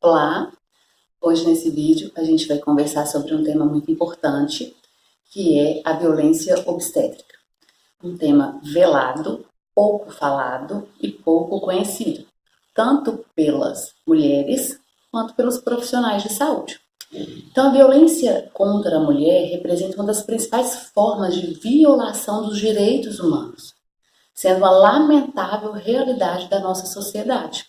Olá, hoje nesse vídeo a gente vai conversar sobre um tema muito importante, que é a violência obstétrica. Um tema velado, pouco falado e pouco conhecido, tanto pelas mulheres quanto pelos profissionais de saúde. Então, a violência contra a mulher representa uma das principais formas de violação dos direitos humanos, sendo uma lamentável realidade da nossa sociedade.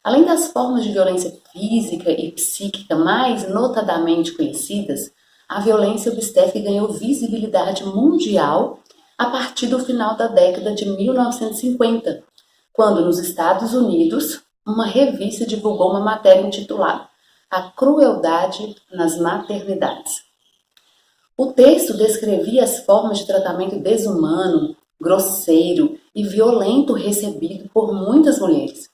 Além das formas de violência física e psíquica mais notadamente conhecidas, a violência obstétrica ganhou visibilidade mundial a partir do final da década de 1950, quando nos Estados Unidos uma revista divulgou uma matéria intitulada A Crueldade nas Maternidades. O texto descrevia as formas de tratamento desumano, grosseiro e violento recebido por muitas mulheres.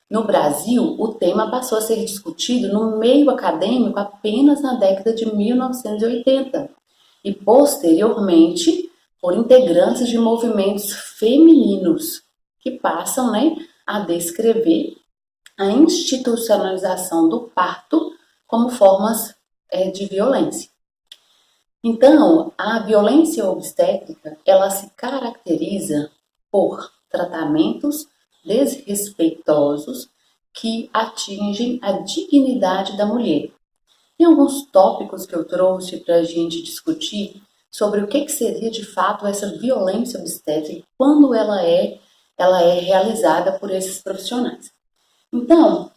No Brasil, o tema passou a ser discutido no meio acadêmico apenas na década de 1980 e, posteriormente, por integrantes de movimentos femininos que passam a descrever a institucionalização do parto como formas de violência. Então, a violência obstétrica, ela se caracteriza por tratamentos desrespeitosos que atingem a dignidade da mulher. Tem alguns tópicos que eu trouxe para a gente discutir sobre o que seria de fato essa violência obstétrica quando ela é realizada por esses profissionais. Então,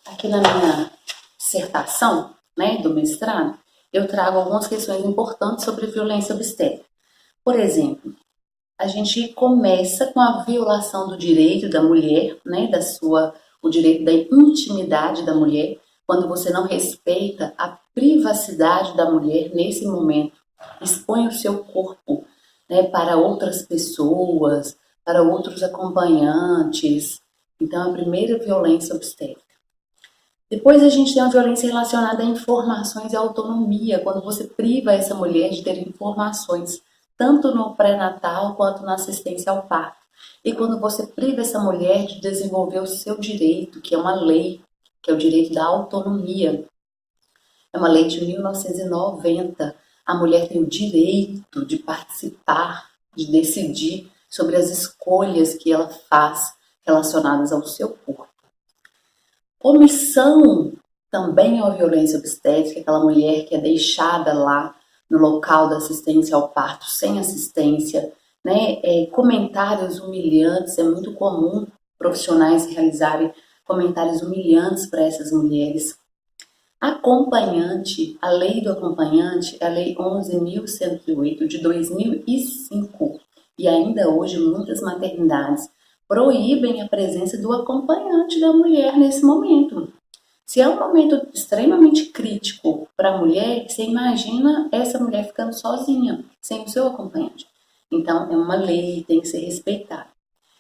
aqui na minha dissertação, do mestrado, eu trago algumas questões importantes sobre violência obstétrica. Por exemplo, a gente começa com a violação do direito da mulher, o direito da intimidade da mulher, quando você não respeita a privacidade da mulher nesse momento, expõe o seu corpo para outras pessoas, para outros acompanhantes. Então, a primeira violência obstétrica. Depois a gente tem a violência relacionada a informações e autonomia, quando você priva essa mulher de ter informações, tanto no pré-natal quanto na assistência ao parto. E quando você priva essa mulher de desenvolver o seu direito, que é uma lei, que é o direito da autonomia. É uma lei de 1990. A mulher tem o direito de participar, de decidir sobre as escolhas que ela faz relacionadas ao seu corpo. Omissão também é uma violência obstétrica, aquela mulher que é deixada lá no local da assistência ao parto sem assistência, comentários humilhantes, é muito comum profissionais realizarem comentários humilhantes para essas mulheres. Acompanhante, a lei do acompanhante é a lei 11.108 de 2005 e ainda hoje muitas maternidades proíbem a presença do acompanhante da mulher nesse momento. Se é um momento extremamente crítico para a mulher, você imagina essa mulher ficando sozinha, sem o seu acompanhante. Então, é uma lei, tem que ser respeitada.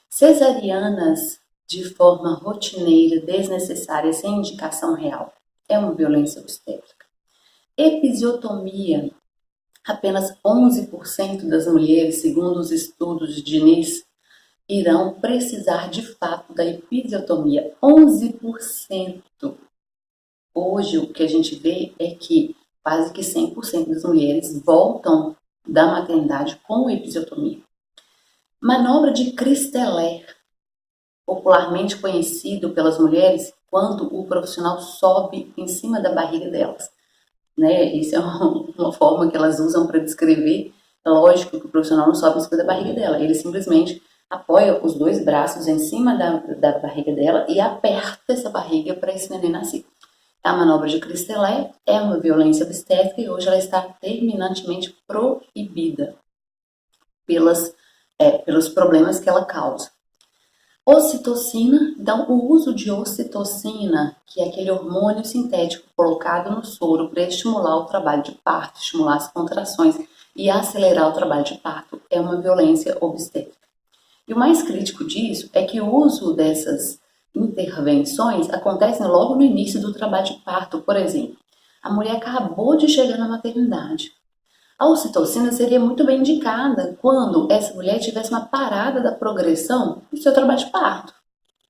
Cesarianas de forma rotineira, desnecessária, sem indicação real, é uma violência obstétrica. Episiotomia, apenas 11% das mulheres, segundo os estudos de Diniz, irão precisar de fato da episiotomia. 11%. Hoje o que a gente vê é que quase que 100% das mulheres voltam da maternidade com episiotomia. Manobra de Christeller, popularmente conhecido pelas mulheres quando o profissional sobe em cima da barriga delas. Isso é uma forma que elas usam para descrever. É lógico que o profissional não sobe em cima da barriga dela, ele simplesmente apoia os dois braços em cima da barriga dela e aperta essa barriga para esse neném nascer. A manobra de Christeller é uma violência obstétrica e hoje ela está terminantemente proibida pelos problemas que ela causa. Ocitocina, então o uso de ocitocina, que é aquele hormônio sintético colocado no soro para estimular o trabalho de parto, estimular as contrações e acelerar o trabalho de parto, é uma violência obstétrica. E o mais crítico disso é que o uso dessas intervenções acontecem logo no início do trabalho de parto. Por exemplo, a mulher acabou de chegar na maternidade. A ocitocina seria muito bem indicada quando essa mulher tivesse uma parada da progressão do seu trabalho de parto.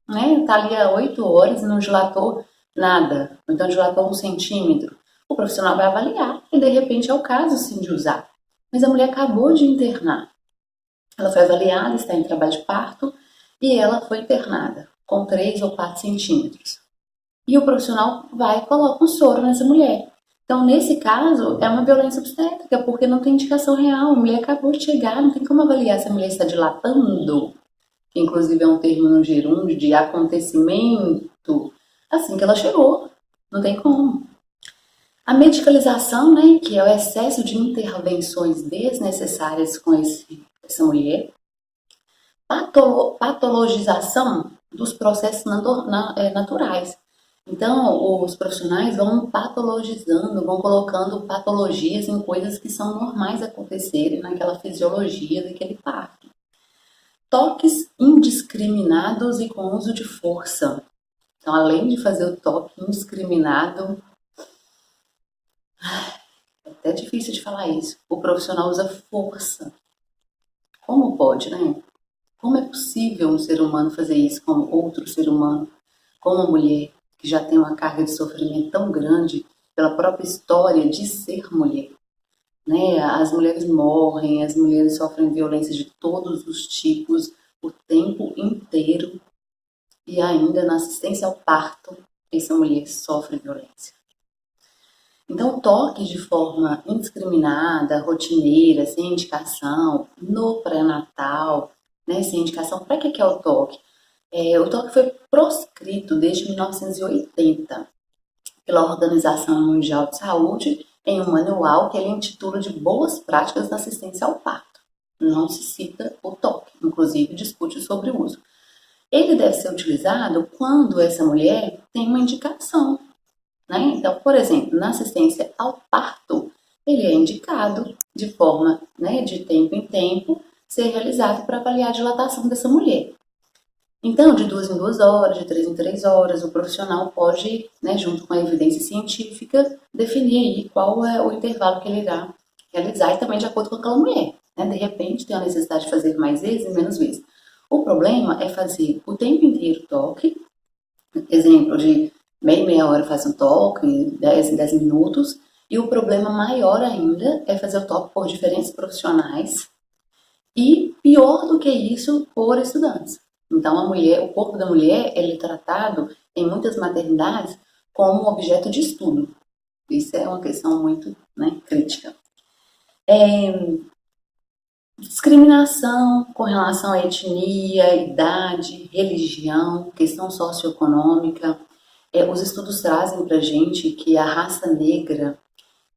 né? Tá ali há 8 horas e não dilatou nada, então dilatou 1 centímetro. O profissional vai avaliar e de repente é o caso sim de usar. Mas a mulher acabou de internar. Ela foi avaliada, está em trabalho de parto e ela foi internada com 3 ou 4 centímetros. E o profissional vai e coloca um soro nessa mulher. Então, nesse caso, é uma violência obstétrica, porque não tem indicação real. A mulher acabou de chegar, não tem como avaliar se a mulher está dilatando, que inclusive é um termo no gerúndio de acontecimento, assim que ela chegou. Não tem como. A medicalização, né, que é o excesso de intervenções desnecessárias com essa mulher. Patologização dos processos naturais. Então, os profissionais vão patologizando, vão colocando patologias em coisas que são normais acontecerem naquela fisiologia daquele parto. Toques indiscriminados e com uso de força. Então, além de fazer o toque indiscriminado, é até difícil de falar isso, o profissional usa força. Como pode, né? Como é possível um ser humano fazer isso com outro ser humano, com uma mulher que já tem uma carga de sofrimento tão grande pela própria história de ser mulher? Né? As mulheres morrem, as mulheres sofrem violência de todos os tipos o tempo inteiro e ainda na assistência ao parto, essa mulher sofre violência. Então, toque de forma indiscriminada, rotineira, sem indicação, no pré-natal, né, sem indicação. Para que é o toque? O toque foi proscrito desde 1980 pela Organização Mundial de Saúde em um manual que ele intitula de Boas Práticas na Assistência ao Parto. Não se cita o toque, inclusive discute sobre o uso. Ele deve ser utilizado quando essa mulher tem uma indicação. Né? Então, por exemplo, na assistência ao parto, ele é indicado de forma, né, de tempo em tempo, ser realizado para avaliar a dilatação dessa mulher. Então, de 2 em 2 horas, de 3 em 3 horas, o profissional pode, né, junto com a evidência científica, definir aí qual é o intervalo que ele irá realizar e também de acordo com aquela mulher. Né? De repente, tem a necessidade de fazer mais vezes e menos vezes. O problema é fazer o tempo inteiro toque, exemplo de meia hora faz um toque, 10 em 10 minutos, e o problema maior ainda é fazer o toque por diferentes profissionais e, pior do que isso, por estudantes. Então, o corpo da mulher ele é tratado em muitas maternidades como objeto de estudo. Isso é uma questão muito, né, crítica. Discriminação com relação à etnia, idade, religião, questão socioeconômica. Os estudos trazem para gente que a raça negra,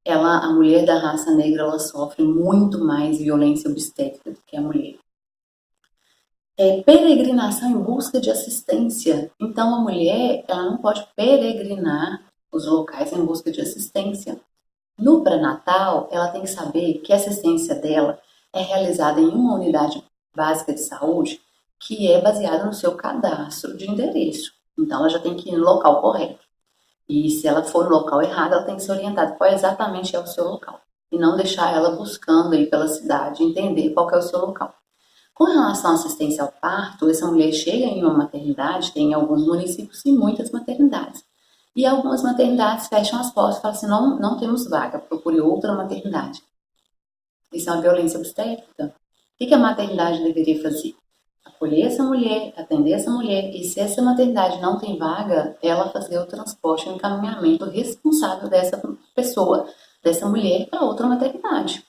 a mulher da raça negra, ela sofre muito mais violência obstétrica do que a mulher. Peregrinação em busca de assistência. Então, a mulher, ela não pode peregrinar os locais em busca de assistência. No pré-natal, ela tem que saber que a assistência dela é realizada em uma unidade básica de saúde que é baseada no seu cadastro de endereço. Então, ela já tem que ir no local correto. E se ela for no local errado, ela tem que ser orientada qual exatamente é o seu local. E não deixar ela buscando aí pela cidade, entender qual é o seu local. Com relação à assistência ao parto, essa mulher chega em uma maternidade, tem em alguns municípios e muitas maternidades. E algumas maternidades fecham as portas e falam assim, não temos vaga, procure outra maternidade. Isso é uma violência obstétrica. O que a maternidade deveria fazer? Acolher essa mulher, atender essa mulher, e se essa maternidade não tem vaga, ela fazer o transporte e o encaminhamento responsável dessa pessoa, dessa mulher, para outra maternidade.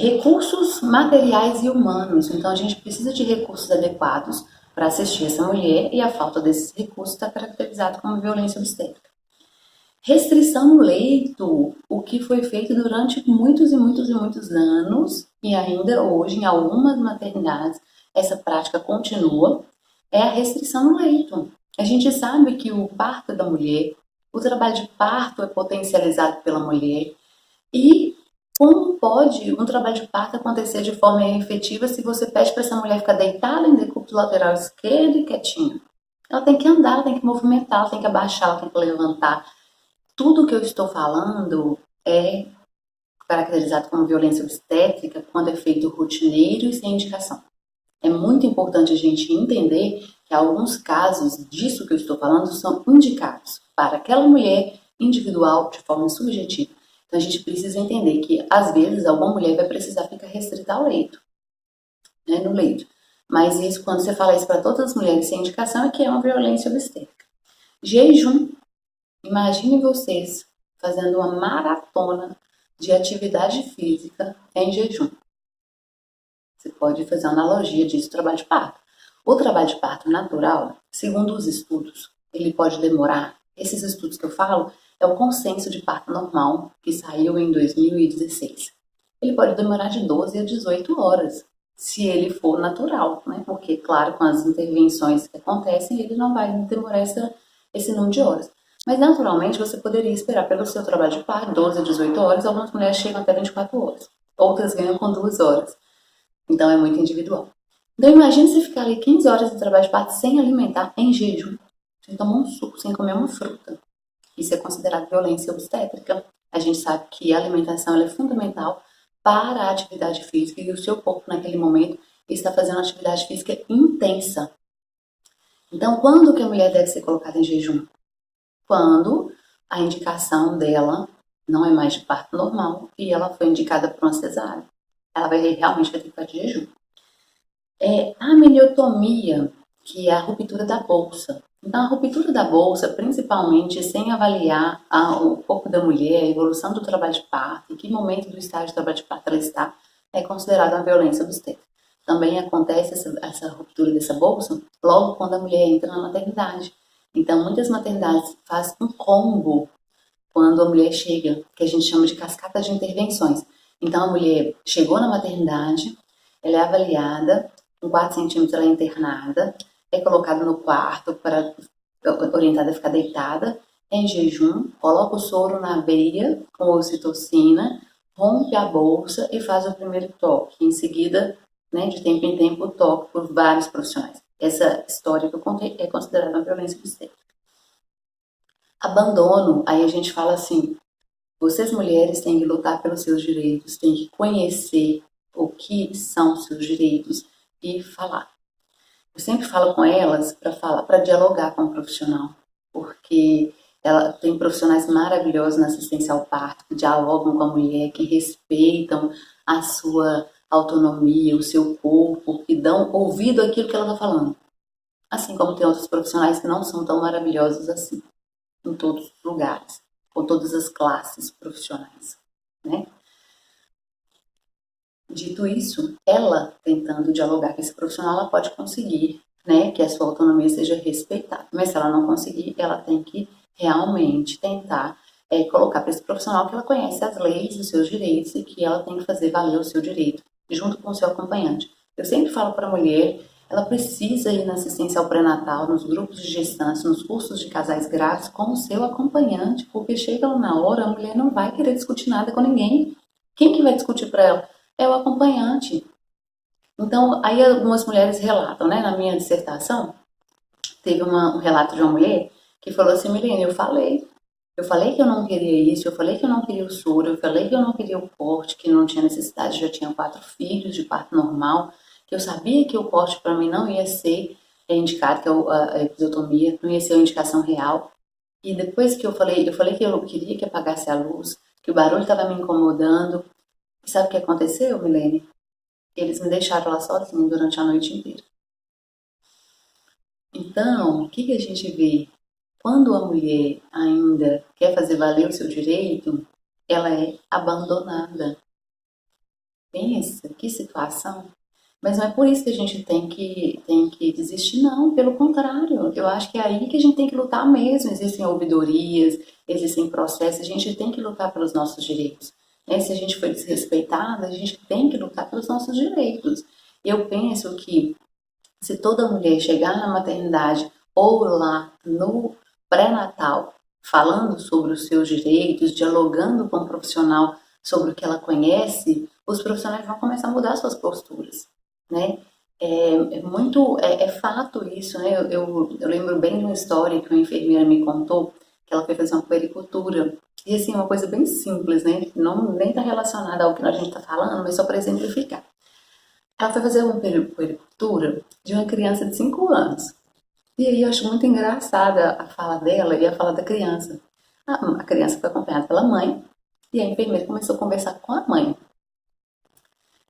Recursos materiais e humanos. Então, a gente precisa de recursos adequados para assistir essa mulher e a falta desses recursos está caracterizado como violência obstétrica. Restrição no leito, o que foi feito durante muitos e muitos e muitos anos e ainda hoje em algumas maternidades essa prática continua, é a restrição no leito. A gente sabe que o parto da mulher, o trabalho de parto é potencializado pela mulher e como pode um trabalho de parto acontecer de forma efetiva se você pede para essa mulher ficar deitada em decúbito lateral esquerdo e quietinha? Ela tem que andar, ela tem que movimentar, ela tem que abaixar, ela tem que levantar. Tudo que eu estou falando é caracterizado como violência obstétrica quando é feito rotineiro e sem indicação. É muito importante a gente entender que alguns casos disso que eu estou falando são indicados para aquela mulher individual de forma subjetiva. Então a gente precisa entender que às vezes alguma mulher vai precisar ficar restrita ao leito, né, no leito. Mas isso, quando você fala isso para todas as mulheres sem indicação, é que é uma violência obstétrica. Jejum. Imagine vocês fazendo uma maratona de atividade física em jejum. Você pode fazer uma analogia disso, trabalho de parto. O trabalho de parto natural, segundo os estudos, ele pode demorar, esses estudos que eu falo, é o consenso de parto normal, que saiu em 2016. Ele pode demorar de 12 a 18 horas, se ele for natural, né? Porque, claro, com as intervenções que acontecem, ele não vai demorar esse número de horas. Mas, naturalmente, você poderia esperar pelo seu trabalho de parto 12 a 18 horas, algumas mulheres chegam até 24 horas, outras ganham com 2 horas. Então, é muito individual. Então, imagine você ficar ali 15 horas de trabalho de parto sem alimentar, em jejum, sem tomar um suco, sem comer uma fruta. Isso é considerado violência obstétrica. A gente sabe que a alimentação é fundamental para a atividade física e o seu corpo, naquele momento, está fazendo uma atividade física intensa. Então, quando que a mulher deve ser colocada em jejum? Quando a indicação dela não é mais de parto normal e ela foi indicada por uma cesárea. Ela realmente vai ter que ficar de jejum. A amniotomia, que é a ruptura da bolsa. Então, a ruptura da bolsa, principalmente sem avaliar o corpo da mulher, a evolução do trabalho de parto, em que momento do estágio de trabalho de parto ela está, é considerada uma violência obstétrica. Também acontece essa ruptura dessa bolsa logo quando a mulher entra na maternidade. Então, muitas maternidades fazem um combo quando a mulher chega, que a gente chama de cascata de intervenções. Então, a mulher chegou na maternidade, ela é avaliada, com 4 centímetros ela é internada, é colocada no quarto, orientada a ficar deitada, em jejum, coloca o soro na veia com ocitocina, rompe a bolsa e faz o primeiro toque. Em seguida, né, de tempo em tempo, toque por vários profissionais. Essa história que eu contei é considerada uma violência obstétrica. Abandono, aí a gente fala assim, vocês mulheres têm que lutar pelos seus direitos, têm que conhecer o que são seus direitos e falar. Eu sempre falo com elas para dialogar com o profissional, porque ela tem profissionais maravilhosos na assistência ao parto, que dialogam com a mulher, que respeitam a sua autonomia, o seu corpo, que dão ouvido àquilo que ela está falando. Assim como tem outros profissionais que não são tão maravilhosos assim, em todos os lugares, com todas as classes profissionais, né? Dito isso, ela tentando dialogar com esse profissional, ela pode conseguir, né, que a sua autonomia seja respeitada. Mas se ela não conseguir, ela tem que realmente tentar colocar para esse profissional que ela conhece as leis, os seus direitos e que ela tem que fazer valer o seu direito, junto com o seu acompanhante. Eu sempre falo para a mulher, ela precisa ir na assistência ao pré-natal, nos grupos de gestância, nos cursos de casais grávidos com o seu acompanhante, porque chega lá na hora, a mulher não vai querer discutir nada com ninguém. Quem que vai discutir para ela? É o acompanhante. Então, aí algumas mulheres relatam, né? Na minha dissertação, teve um relato de uma mulher que falou assim, Milene, eu falei que eu não queria isso, eu falei que eu não queria o soro, eu falei que eu não queria o corte, que não tinha necessidade, já tinha 4 filhos de parto normal, que eu sabia que o corte para mim não ia ser indicado, que a episiotomia não ia ser uma indicação real. E depois que eu falei que eu queria que apagasse a luz, que o barulho estava me incomodando. E sabe o que aconteceu, Milene? Eles me deixaram lá sozinha durante a noite inteira. Então, o que a gente vê? Quando a mulher ainda quer fazer valer o seu direito, ela é abandonada. Pensa, que situação. Mas não é por isso que a gente tem que desistir, não. Pelo contrário, eu acho que é aí que a gente tem que lutar mesmo. Existem ouvidorias, existem processos, a gente tem que lutar pelos nossos direitos. Né? Se a gente foi desrespeitada, a gente tem que lutar pelos nossos direitos. Eu penso que se toda mulher chegar na maternidade ou lá no pré-natal, falando sobre os seus direitos, dialogando com o profissional sobre o que ela conhece, os profissionais vão começar a mudar suas posturas, né? É fato isso, né? Eu lembro bem de uma história que uma enfermeira me contou, que ela foi fazer uma puericultura, e assim, uma coisa bem simples, né? Não, nem está relacionada ao que a gente está falando, mas só para exemplificar. Ela foi fazer uma puericultura de uma criança de 5 anos. E aí eu acho muito engraçada a fala dela e a fala da criança. A criança foi acompanhada pela mãe e a enfermeira começou a conversar com a mãe.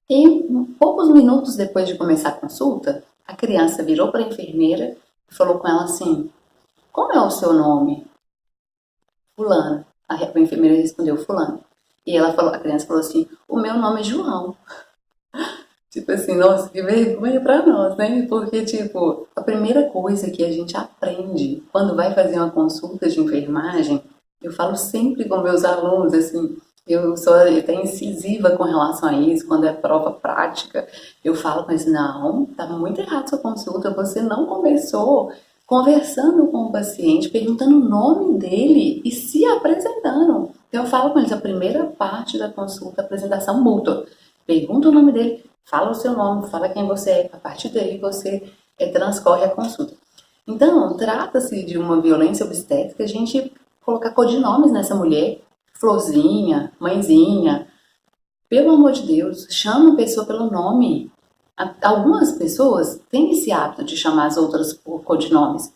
E poucos minutos depois de começar a consulta, a criança virou para a enfermeira e falou com ela assim: como é o seu nome? Fulano. A enfermeira respondeu: Fulano. E ela falou, a criança falou assim: o meu nome é João. Tipo assim, nossa, que vergonha pra nós, né? Porque, tipo, a primeira coisa que a gente aprende quando vai fazer uma consulta de enfermagem, eu falo sempre com meus alunos, assim, eu sou até incisiva com relação a isso, quando é prova prática, eu falo com eles: não, tá muito errado sua consulta, você não começou conversando com o paciente, perguntando o nome dele e se apresentando. Então, eu falo com eles: a primeira parte da consulta, a apresentação mútua. Pergunta o nome dele, fala o seu nome, fala quem você é, a partir daí você transcorre a consulta. Então, trata-se de uma violência obstétrica, a gente colocar codinomes nessa mulher, Florzinha, Mãezinha, pelo amor de Deus, chama a pessoa pelo nome. Algumas pessoas têm esse hábito de chamar as outras por codinomes,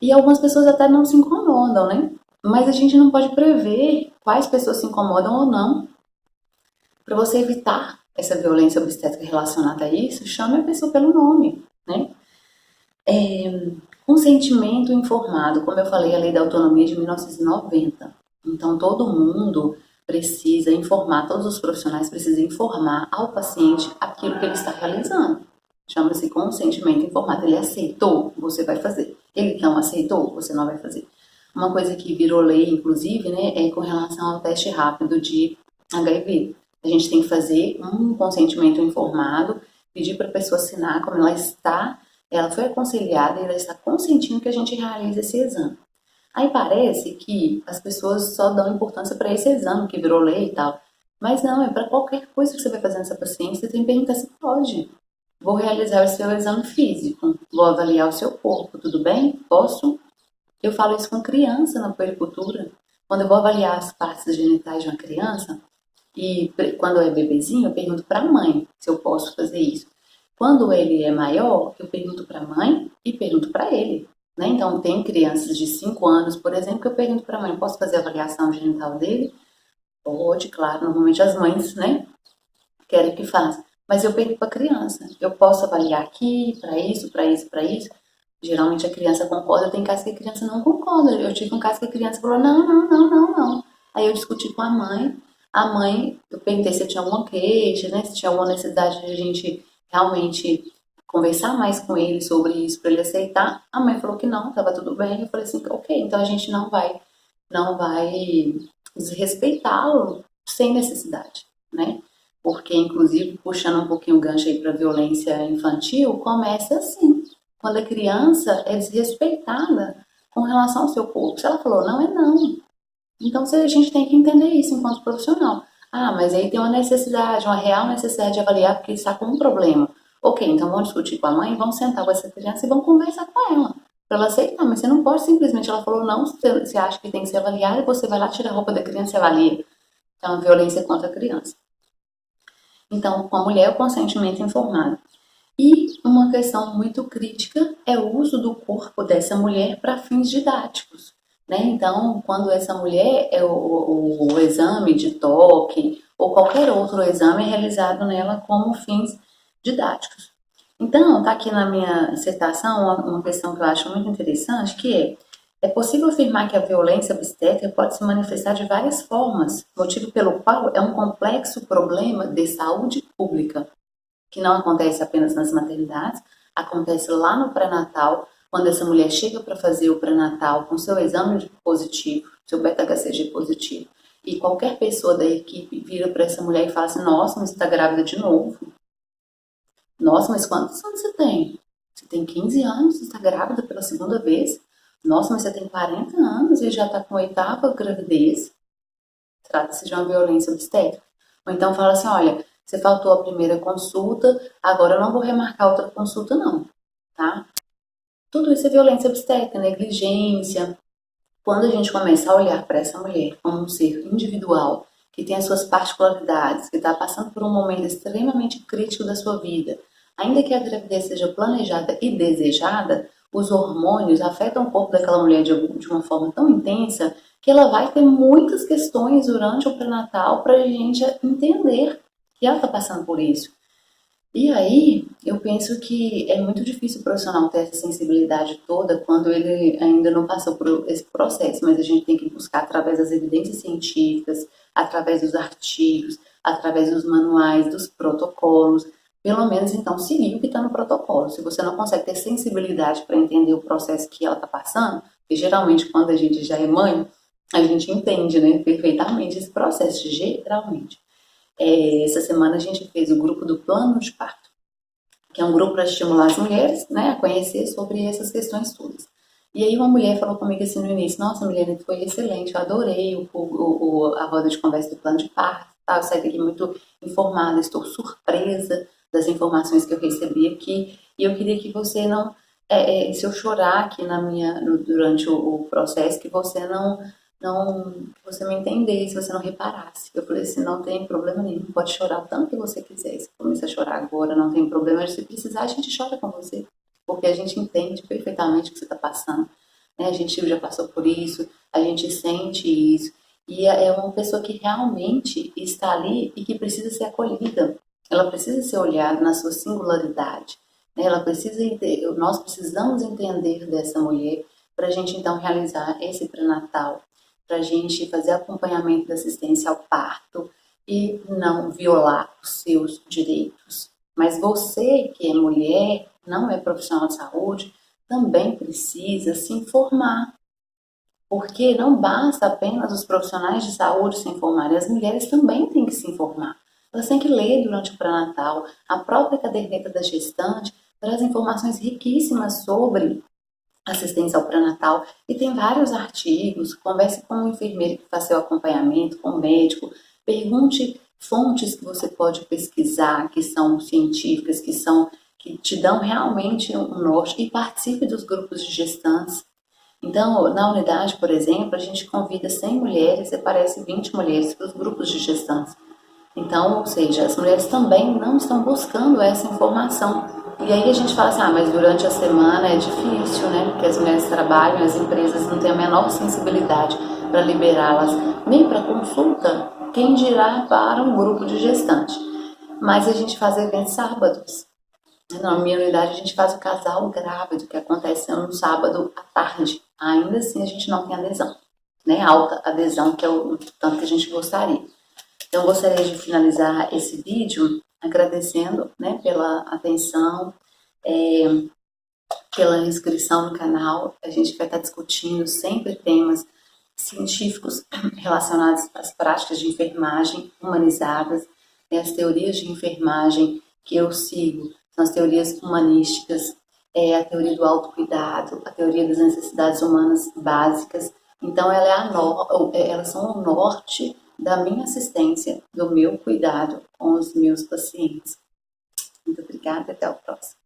e algumas pessoas até não se incomodam, né? Mas a gente não pode prever quais pessoas se incomodam ou não. Para você evitar essa violência obstétrica relacionada a isso, chame a pessoa pelo nome, né? Consentimento informado, como eu falei, a lei da autonomia de 1990. Então, todo mundo precisa informar, todos os profissionais precisam informar ao paciente aquilo que ele está realizando. Chama-se consentimento informado. Ele aceitou, você vai fazer. Ele não aceitou, você não vai fazer. Uma coisa que virou lei, inclusive, né, é com relação ao teste rápido de HIV. A gente tem que fazer um consentimento informado, pedir para a pessoa assinar como ela foi aconselhada e ela está consentindo que a gente realize esse exame. Aí parece que as pessoas só dão importância para esse exame, que virou lei e tal. Mas não, é para qualquer coisa que você vai fazer nessa paciente, você tem que perguntar se pode. Vou realizar o seu exame físico, vou avaliar o seu corpo, tudo bem? Posso? Eu falo isso com criança na puericultura. Quando eu vou avaliar as partes genitais de uma criança, e quando é bebezinho, eu pergunto para a mãe se eu posso fazer isso. Quando ele é maior, eu pergunto para a mãe e pergunto para ele. Né? Então, tem crianças de 5 anos, por exemplo, que eu pergunto para a mãe: posso fazer a avaliação genital dele? Pode, claro, normalmente as mães, né, querem que faça. Mas eu pergunto para a criança: eu posso avaliar aqui, para isso, para isso, para isso? Geralmente a criança concorda, tem casos que a criança não concorda. Eu tive um caso que a criança falou: não, não, não, não, não. Aí eu discuti com a mãe. A mãe, eu perguntei se tinha alguma queixa, né, se tinha alguma necessidade de a gente realmente conversar mais com ele sobre isso para ele aceitar. A mãe falou que não, estava tudo bem. Eu falei assim: ok, então a gente não vai desrespeitá-lo sem necessidade, né? Porque, inclusive, puxando um pouquinho o gancho aí para violência infantil, começa assim, quando a criança é desrespeitada com relação ao seu corpo. Se ela falou não, é não. Então, a gente tem que entender isso enquanto profissional. Ah, mas aí tem uma necessidade, uma real necessidade de avaliar porque ele está com um problema. Ok, então vamos discutir com a mãe, vamos sentar com essa criança e vamos conversar com ela. Para ela aceitar, mas você não pode simplesmente, ela falou não, você acha que tem que ser avaliada e você vai lá tirar a roupa da criança e avalia. É uma violência contra a criança. Então, com a mulher, o consentimento informado. E uma questão muito crítica é o uso do corpo dessa mulher para fins didáticos. Né? Então, quando essa mulher, o exame de toque ou qualquer outro exame é realizado nela como fins didáticos. Então, está aqui na minha dissertação uma questão que eu acho muito interessante, que é possível afirmar que a violência obstétrica pode se manifestar de várias formas, motivo pelo qual é um complexo problema de saúde pública, que não acontece apenas nas maternidades, acontece lá no pré-natal, quando essa mulher chega para fazer o pré-natal com seu exame positivo, seu beta-HCG positivo, e qualquer pessoa da equipe vira para essa mulher e fala assim: nossa, mas você está grávida de novo? Nossa, mas quantos anos você tem? Você tem 15 anos, você está grávida pela segunda vez? Nossa, mas você tem 40 anos e já está com a oitava gravidez? Trata-se de uma violência obstétrica. Ou então fala assim: olha, você faltou a primeira consulta, agora eu não vou remarcar outra consulta não, tá? Tudo isso é violência obstétrica, negligência. Quando a gente começa a olhar para essa mulher como um ser individual, que tem as suas particularidades, que está passando por um momento extremamente crítico da sua vida, Ainda que a gravidez seja planejada e desejada, os hormônios afetam o corpo daquela mulher de uma forma tão intensa que ela vai ter muitas questões durante o pré-natal para a gente entender que ela está passando por isso. E aí, eu penso que é muito difícil o profissional ter essa sensibilidade toda quando ele ainda não passou por esse processo, mas a gente tem que buscar através das evidências científicas, através dos artigos, através dos manuais, dos protocolos, pelo menos então seguir o que está no protocolo. Se você não consegue ter sensibilidade para entender o processo que ela está passando, e geralmente quando a gente já é mãe, a gente entende, né, perfeitamente esse processo, geralmente. Essa semana a gente fez o grupo do plano de parto, que é um grupo para estimular as mulheres, né, a conhecer sobre essas questões todas. E aí uma mulher falou comigo assim no início: nossa, Milena, foi excelente, eu adorei a roda de conversa do plano de parto, tá? Eu saí daqui muito informada, estou surpresa das informações que eu recebi aqui, e eu queria que você não, se eu chorar aqui durante o processo, que você que você me entendesse, você não reparasse. Eu falei assim: não tem problema nenhum, pode chorar o tanto que você quiser. Se começar a chorar agora, não tem problema. Se precisar, a gente chora com você, porque a gente entende perfeitamente o que você está passando. Né? A gente já passou por isso, a gente sente isso. E é uma pessoa que realmente está ali e que precisa ser acolhida. Ela precisa ser olhada na sua singularidade. Né? Nós precisamos entender dessa mulher para a gente então realizar esse pré-natal, para a gente fazer acompanhamento da assistência ao parto e não violar os seus direitos. Mas você, que é mulher, não é profissional de saúde, também precisa se informar. Porque não basta apenas os profissionais de saúde se informarem, as mulheres também têm que se informar. Elas têm que ler durante o pré-natal. A própria caderneta da gestante traz informações riquíssimas sobre assistência ao pré-natal, e tem vários artigos. Converse com um enfermeiro que faz seu acompanhamento, com o médico, pergunte fontes que você pode pesquisar, que são científicas, que te dão realmente um norte, e participe dos grupos de gestantes. Então, na unidade, por exemplo, a gente convida 100 mulheres e aparece 20 mulheres para os grupos de gestantes. Então, ou seja, as mulheres também não estão buscando essa informação. E aí a gente fala assim: mas durante a semana é difícil, né? Porque as mulheres trabalham, as empresas não têm a menor sensibilidade para liberá-las, nem para consulta, quem dirá para um grupo de gestante. Mas a gente faz eventos sábados. Na minha unidade a gente faz o casal grávido, que acontece no sábado à tarde. Ainda assim a gente não tem adesão, né? Alta adesão, que é o tanto que a gente gostaria. Então, eu gostaria de finalizar esse vídeo agradecendo, né, pela atenção, pela inscrição no canal. A gente vai estar discutindo sempre temas científicos relacionados às práticas de enfermagem humanizadas, né, as teorias de enfermagem que eu sigo são as teorias humanísticas, a teoria do autocuidado, a teoria das necessidades humanas básicas. Então, elas são o norte da minha assistência, do meu cuidado com os meus pacientes. Muito obrigada, até o próximo.